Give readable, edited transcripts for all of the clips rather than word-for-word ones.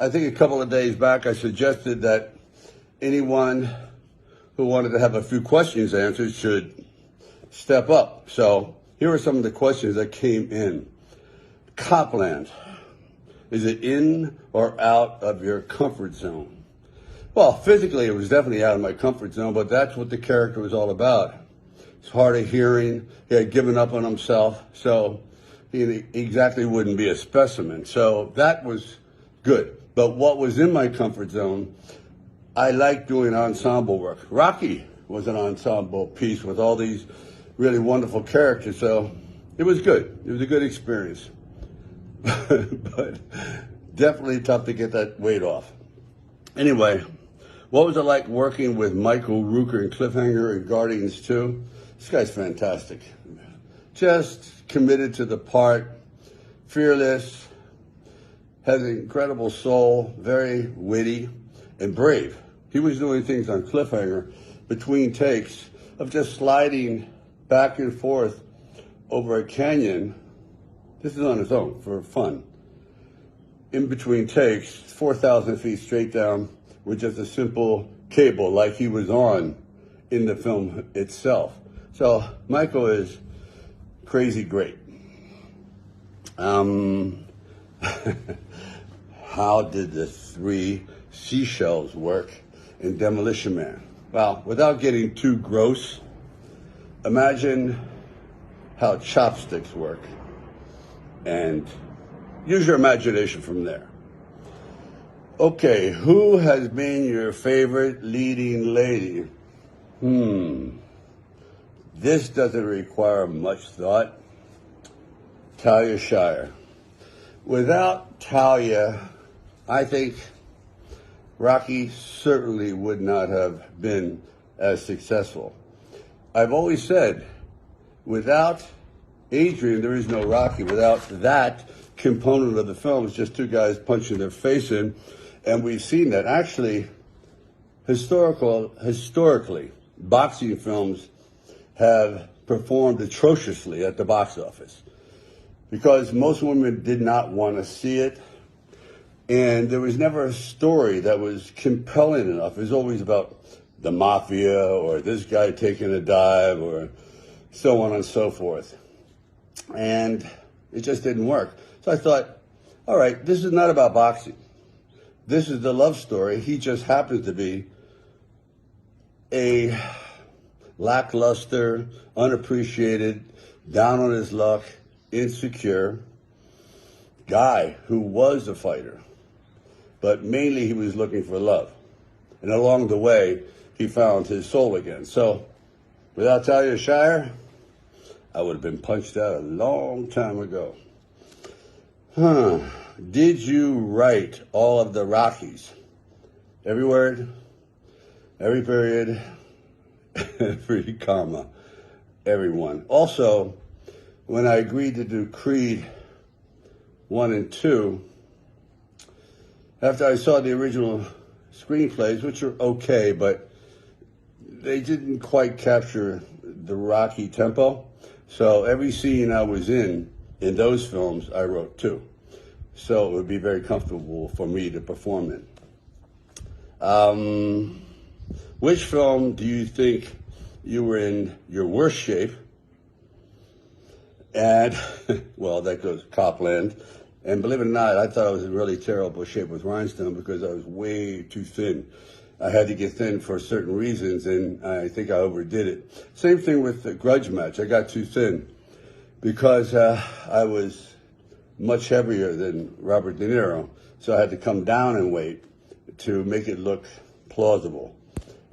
I think a couple of days back I suggested that anyone who wanted to have a few questions answered should step up. So here are some of the questions that came in. Copland, is it in or out of your comfort zone? Well, physically it was definitely out of my comfort zone, but that's what the character was all about. It's hard of hearing. He had given up on himself, so he exactly wouldn't be a specimen. So that was good. But what was in my comfort zone, I like doing ensemble work. Rocky was an ensemble piece with all these really wonderful characters, so it was good. It was a good experience. But definitely tough to get that weight off. Anyway, what was it like working with Michael Rooker in Cliffhanger and Guardians 2? This guy's fantastic. Just committed to the part, fearless, has an incredible soul, very witty, and brave. He was doing things on Cliffhanger between takes of just sliding back and forth over a canyon. This is on his own for fun. In between takes, 4,000 feet straight down with just a simple cable like he was on in the film itself. So Michael is crazy great. How did the 3 seashells work in Demolition Man? Well, without getting too gross, imagine how chopsticks work and use your imagination from there. Okay, who has been your favorite leading lady? This doesn't require much thought. Talia Shire. Without Talia, I think Rocky certainly would not have been as successful. I've always said, without Adrian, there is no Rocky. Without that component of the film, it's just two guys punching their face in, and we've seen that. Actually, historically, boxing films have performed atrociously at the box office because most women did not want to see it, and there was never a story that was compelling enough. It was always about the mafia or this guy taking a dive or so on and so forth. And it just didn't work. So I thought, all right, this is not about boxing. This is the love story. He just happens to be a lackluster, unappreciated, down on his luck, insecure guy who was a fighter. But mainly he was looking for love. And along the way, he found his soul again. So without Talia Shire, I would have been punched out a long time ago. Did you write all of the Rockies? Every word, every period, every comma, everyone. Also, when I agreed to do Creed 1 and 2, after I saw the original screenplays, which are okay, but they didn't quite capture the Rocky tempo. So every scene I was in those films, I wrote too. So it would be very comfortable for me to perform in. Which film do you think you were in your worst shape? And, well, that goes Copland. And believe it or not, I thought I was in really terrible shape with Rhinestone because I was way too thin. I had to get thin for certain reasons, and I think I overdid it. Same thing with the Grudge Match. I got too thin because I was much heavier than Robert De Niro, so I had to come down in weight to make it look plausible,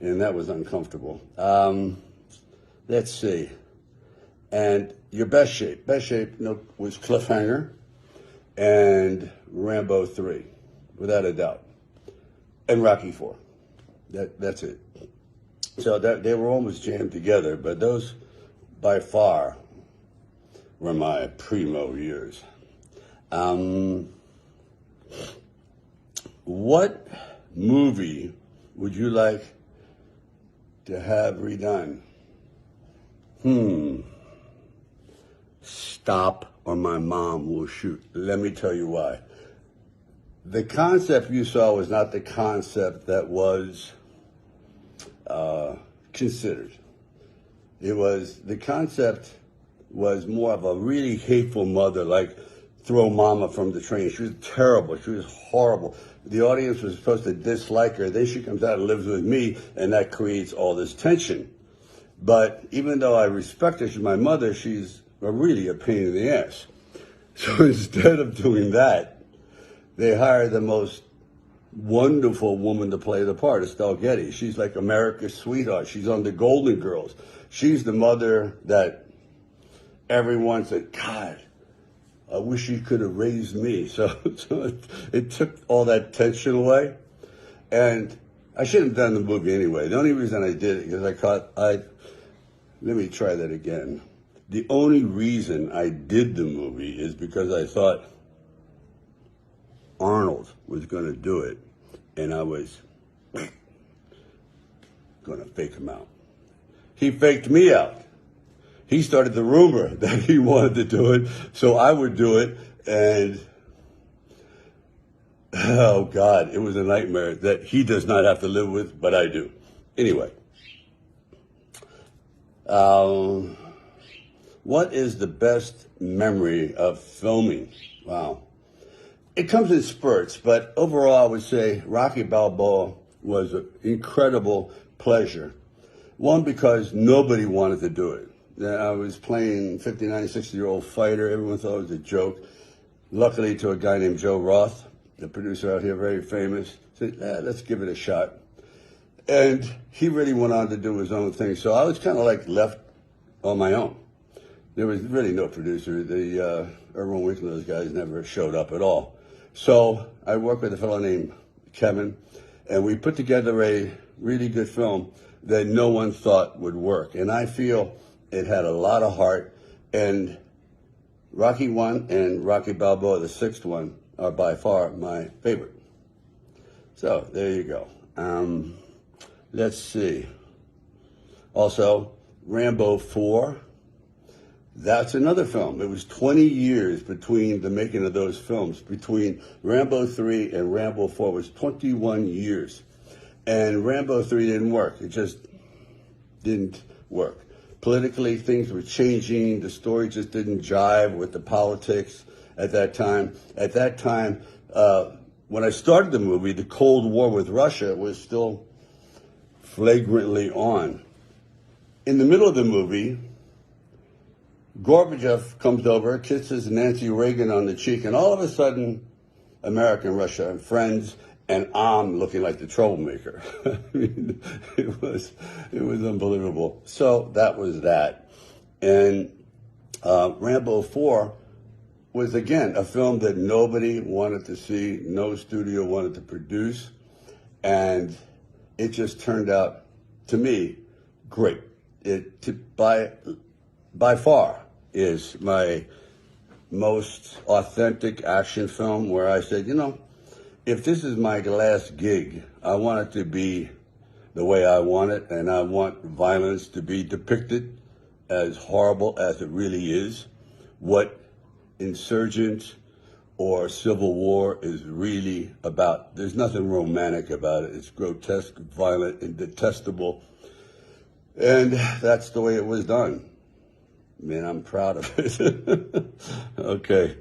and that was uncomfortable. Let's see. And your best shape was Cliffhanger and Rambo 3, without a doubt, and Rocky 4. That's it. So they were almost jammed together, but those by far were my primo years. What movie would you like to have redone? Stop or my mom will shoot. Let me tell you why. The concept you saw was not the concept that was considered. The concept was more of a really hateful mother, like throw mama from the train. She was terrible. She was horrible. The audience was supposed to dislike her. Then she comes out and lives with me, and that creates all this tension. But even though I respect her, she's my mother, she's really a pain in the ass. So instead of doing that, they hired the most wonderful woman to play the part, Estelle Getty. She's like America's sweetheart. She's on the Golden Girls. She's the mother that everyone said, God, I wish she could have raised me. So it took all that tension away. And I shouldn't have done the movie anyway. The only reason I did it, because let me try that again. The only reason I did the movie is because I thought Arnold was going to do it, and I was going to fake him out. He faked me out. He started the rumor that he wanted to do it, so I would do it, and oh God, it was a nightmare that he does not have to live with, but I do. Anyway, what is the best memory of filming? Wow. It comes in spurts, but overall I would say Rocky Balboa was an incredible pleasure. One, because nobody wanted to do it. I was playing 59, 60-year-old fighter. Everyone thought it was a joke. Luckily, to a guy named Joe Roth, the producer out here, very famous, said, let's give it a shot. And he really went on to do his own thing. So I was kind of like left on my own. There was really no producer. The Irwin Winkler, those guys never showed up at all. So I worked with a fellow named Kevin, and we put together a really good film that no one thought would work. And I feel it had a lot of heart. And Rocky 1 and Rocky Balboa, the sixth one, are by far my favorite. So there you go. Let's see. Also, Rambo 4. That's another film. It was 20 years between the making of those films. Between Rambo 3 and Rambo 4 was 21 years. And Rambo 3 didn't work. It just didn't work. Politically, things were changing. The story just didn't jive with the politics at that time. At that time, when I started the movie, the Cold War with Russia was still flagrantly on. In the middle of the movie, Gorbachev comes over, kisses Nancy Reagan on the cheek, and all of a sudden, America and Russia are friends, and I'm looking like the troublemaker. I mean, it was unbelievable. So that was that. And Rambo 4 was, again, a film that nobody wanted to see, no studio wanted to produce, and it just turned out, to me, great. By far is my most authentic action film where I said, if this is my last gig, I want it to be the way I want it, and I want violence to be depicted as horrible as it really is. What insurgent or civil war is really about. There's nothing romantic about it. It's grotesque, violent, and detestable. And that's the way it was done. Man, I'm proud of it. Okay.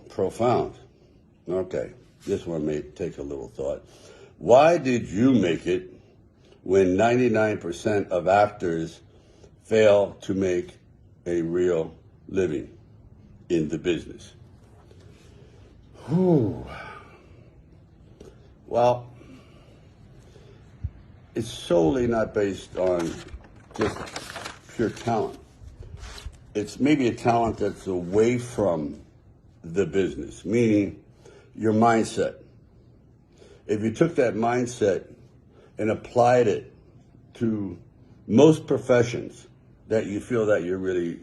Profound. Okay. This one may take a little thought. Why did you make it when 99% of actors fail to make a real living in the business? Whew. Well, it's solely not based on just pure talent. It's maybe a talent that's away from the business, meaning your mindset. If you took that mindset and applied it to most professions that you feel that you're really,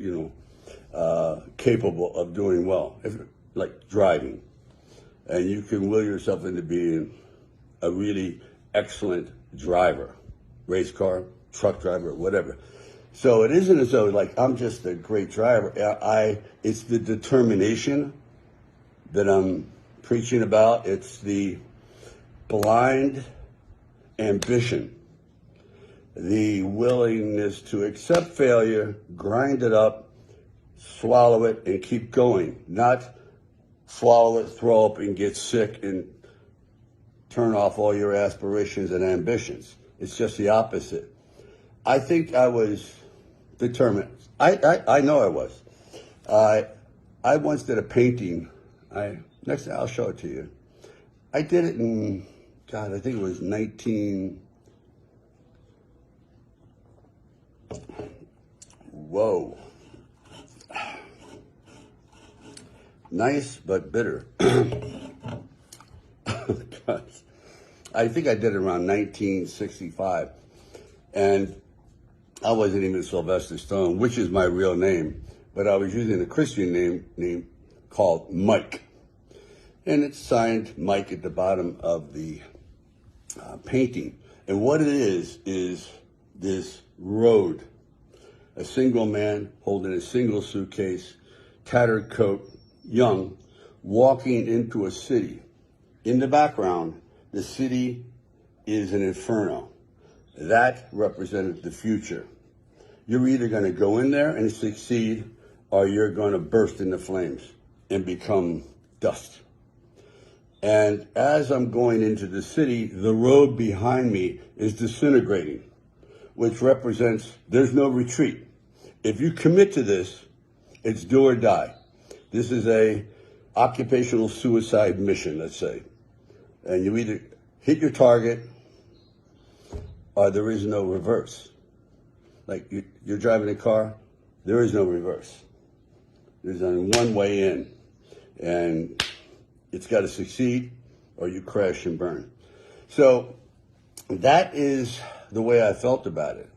capable of doing well, like driving, and you can will yourself into being a really excellent driver, race car, truck driver, whatever. So it isn't as though like I'm just a great driver. It's the determination that I'm preaching about. It's the blind ambition, the willingness to accept failure, grind it up, swallow it, and keep going. Not swallow it, throw up, and get sick and turn off all your aspirations and ambitions. It's just the opposite. I think I was determined. I know I was. I once did a painting. Next I'll show it to you. I did it in, God, I think it was 19. Whoa. Nice but bitter. I think I did it around 1965, and I wasn't even Sylvester Stallone, which is my real name, but I was using a Christian name called Mike, and it's signed Mike at the bottom of the painting. And what it is this road, a single man holding a single suitcase, tattered coat, young, walking into a city. In the background, the city is an inferno. That represented the future. You're either going to go in there and succeed, or you're going to burst into flames and become dust. And as I'm going into the city, the road behind me is disintegrating, which represents there's no retreat. If you commit to this, it's do or die. This is a occupational suicide mission, let's say. And you either hit your target or there is no reverse. Like you're driving a car, there is no reverse. There's only one way in, and it's got to succeed or you crash and burn. So that is the way I felt about it.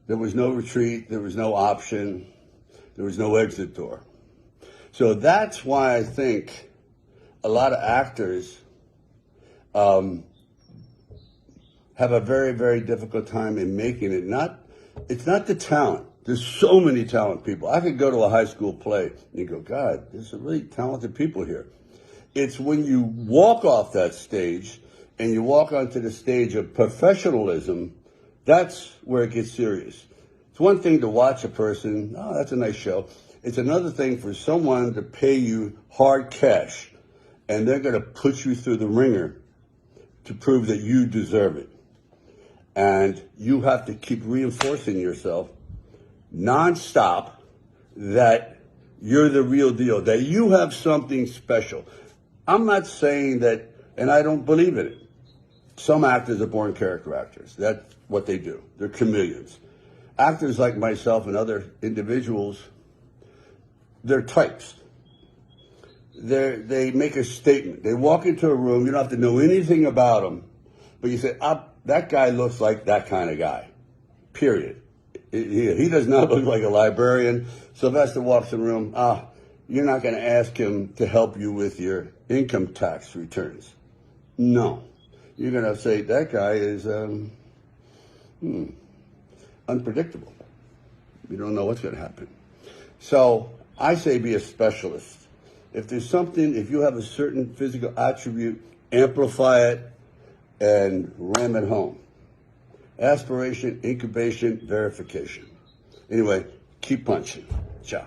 There was no retreat, there was no option, there was no exit door. So that's why I think a lot of actors have a very, very difficult time in making it. It's not the talent. There's so many talented people. I could go to a high school play and go, God, there's some really talented people here. It's when you walk off that stage and you walk onto the stage of professionalism, that's where it gets serious. It's one thing to watch a person, oh, that's a nice show. It's another thing for someone to pay you hard cash, and they're going to put you through the ringer to prove that you deserve it. And you have to keep reinforcing yourself nonstop that you're the real deal, that you have something special. I'm not saying that, and I don't believe in it. Some actors are born character actors. That's what they do. They're chameleons. Actors like myself and other individuals, they're types. They make a statement. They walk into a room. You don't have to know anything about them, but you say, that guy looks like that kind of guy, period. He does not look like a librarian. Sylvester walks in the room. You're not going to ask him to help you with your income tax returns. No. You're going to say, that guy is unpredictable. You don't know what's going to happen. So I say be a specialist. If there's something, if you have a certain physical attribute, amplify it and ram it home. Aspiration, incubation, verification. Anyway, keep punching. Ciao.